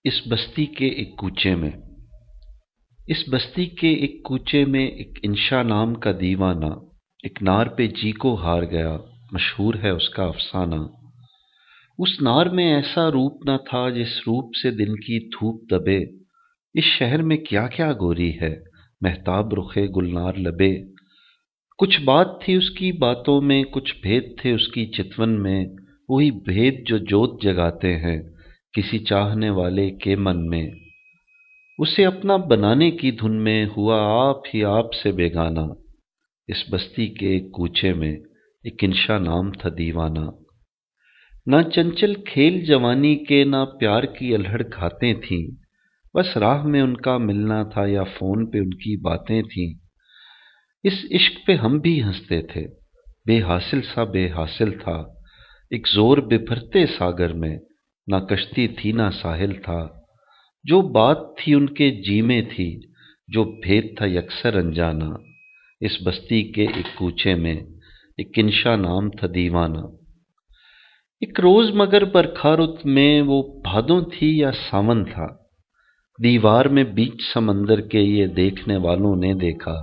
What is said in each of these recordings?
اس بستی کے ایک کوچے میں اس بستی کے ایک کوچے میں ایک انشا نام کا دیوانہ ایک نار پہ جی کو ہار گیا، مشہور ہے اس کا افسانہ۔ اس نار میں ایسا روپ نہ تھا جس روپ سے دن کی دھوپ دبے۔ اس شہر میں کیا کیا گوری ہے، مہتاب رخے گلنار لبے۔ کچھ بات تھی اس کی باتوں میں، کچھ بھید تھے اس کی چتون میں، وہی بھید جو جوت جگاتے ہیں کسی چاہنے والے کے من میں۔ اسے اپنا بنانے کی دھن میں ہوا آپ ہی آپ سے بیگانہ۔ اس بستی کے ایک کوچے میں ایک انشا نام تھا دیوانہ۔ نہ چنچل کھیل جوانی کے، نہ پیار کی الہڑ کھاتیں تھیں، بس راہ میں ان کا ملنا تھا یا فون پہ ان کی باتیں تھیں۔ اس عشق پہ ہم بھی ہنستے تھے، بے حاصل سا بے حاصل تھا، ایک زور ببھرتے ساگر میں، نہ کشتی تھی نہ ساحل تھا۔ جو بات تھی ان کے جی میں تھی، جو بھید تھا یکسر انجانا۔ اس بستی کے ایک کوچے میں ایک انشا نام تھا دیوانہ۔ ایک روز مگر برکھا رت میں، وہ بھادوں تھی یا ساون تھا، دیوار میں بیچ سمندر کے یہ دیکھنے والوں نے دیکھا۔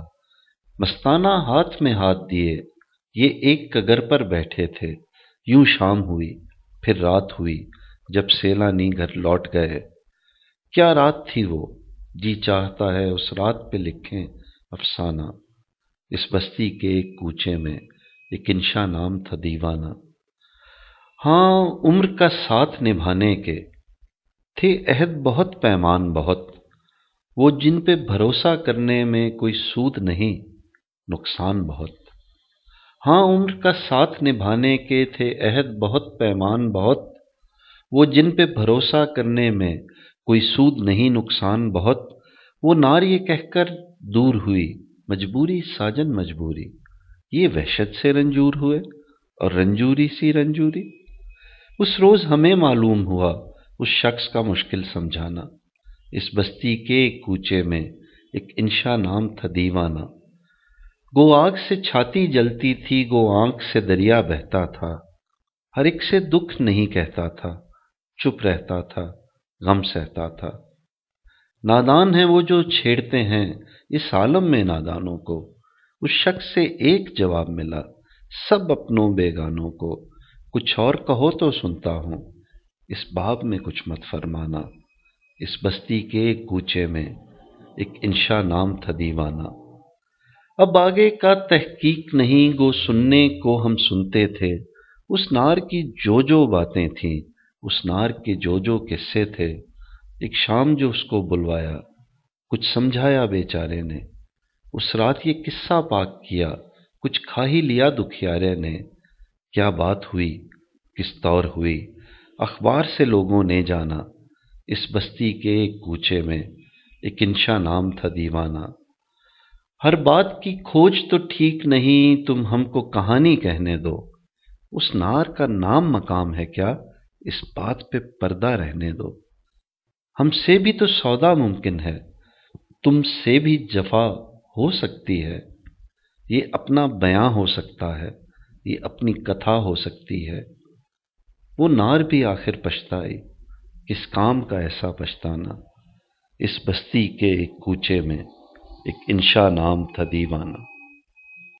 مستانہ ہاتھ میں ہاتھ دیے یہ ایک کگر پر بیٹھے تھے۔ یوں شام ہوئی پھر رات ہوئی جب سیلانی گھر لوٹ گئے۔ کیا رات تھی وہ، جی چاہتا ہے اس رات پہ لکھیں افسانہ۔ اس بستی کے ایک کوچے میں ایک انشا نام تھا دیوانہ۔ ہاں، عمر کا ساتھ نبھانے کے تھے عہد بہت، پیمان بہت، وہ جن پہ بھروسہ کرنے میں کوئی سود نہیں، نقصان بہت۔ ہاں، عمر کا ساتھ نبھانے کے تھے عہد بہت، پیمان بہت، وہ جن پہ بھروسہ کرنے میں کوئی سود نہیں، نقصان بہت۔ وہ نار یہ کہہ کر دور ہوئی، مجبوری ساجن مجبوری، یہ وحشت سے رنجور ہوئے اور رنجوری سی رنجوری۔ اس روز ہمیں معلوم ہوا اس شخص کا مشکل سمجھانا۔ اس بستی کے کوچے میں ایک انشا نام تھا دیوانہ۔ گو آگ سے چھاتی جلتی تھی، گو آنکھ سے دریا بہتا تھا، ہر ایک سے دکھ نہیں کہتا تھا، چپ رہتا تھا، غم سہتا تھا۔ نادان ہیں وہ جو چھیڑتے ہیں اس عالم میں نادانوں کو۔ اس شخص سے ایک جواب ملا سب اپنوں بیگانوں کو۔ کچھ اور کہو تو سنتا ہوں، اس باب میں کچھ مت فرمانا۔ اس بستی کے ایک کوچے میں ایک انشا نام تھا دیوانہ۔ اب آگے کا تحقیق نہیں، گو سننے کو ہم سنتے تھے۔ اس نار کی جو جو باتیں تھیں، اس نار کے جو جو قصے تھے۔ ایک شام جو اس کو بلوایا، کچھ سمجھایا بیچارے نے۔ اس رات یہ قصہ پاک کیا، کچھ کھا ہی لیا دکھیارے نے۔ کیا بات ہوئی، کس طور ہوئی، اخبار سے لوگوں نے جانا۔ اس بستی کے ایک کوچے میں ایک انشا نام تھا دیوانہ۔ ہر بات کی کھوج تو ٹھیک نہیں، تم ہم کو کہانی کہنے دو۔ اس نار کا نام مقام ہے کیا، اس بات پہ پردہ رہنے دو۔ ہم سے بھی تو سودا ممکن ہے، تم سے بھی جفا ہو سکتی ہے۔ یہ اپنا بیاں ہو سکتا ہے، یہ اپنی کتھا ہو سکتی ہے۔ وہ نار بھی آخر پچھتائی، کس کام کا ایسا پچھتانا۔ اس بستی کے ایک کوچے میں ایک انشا نام تھا دیوانہ۔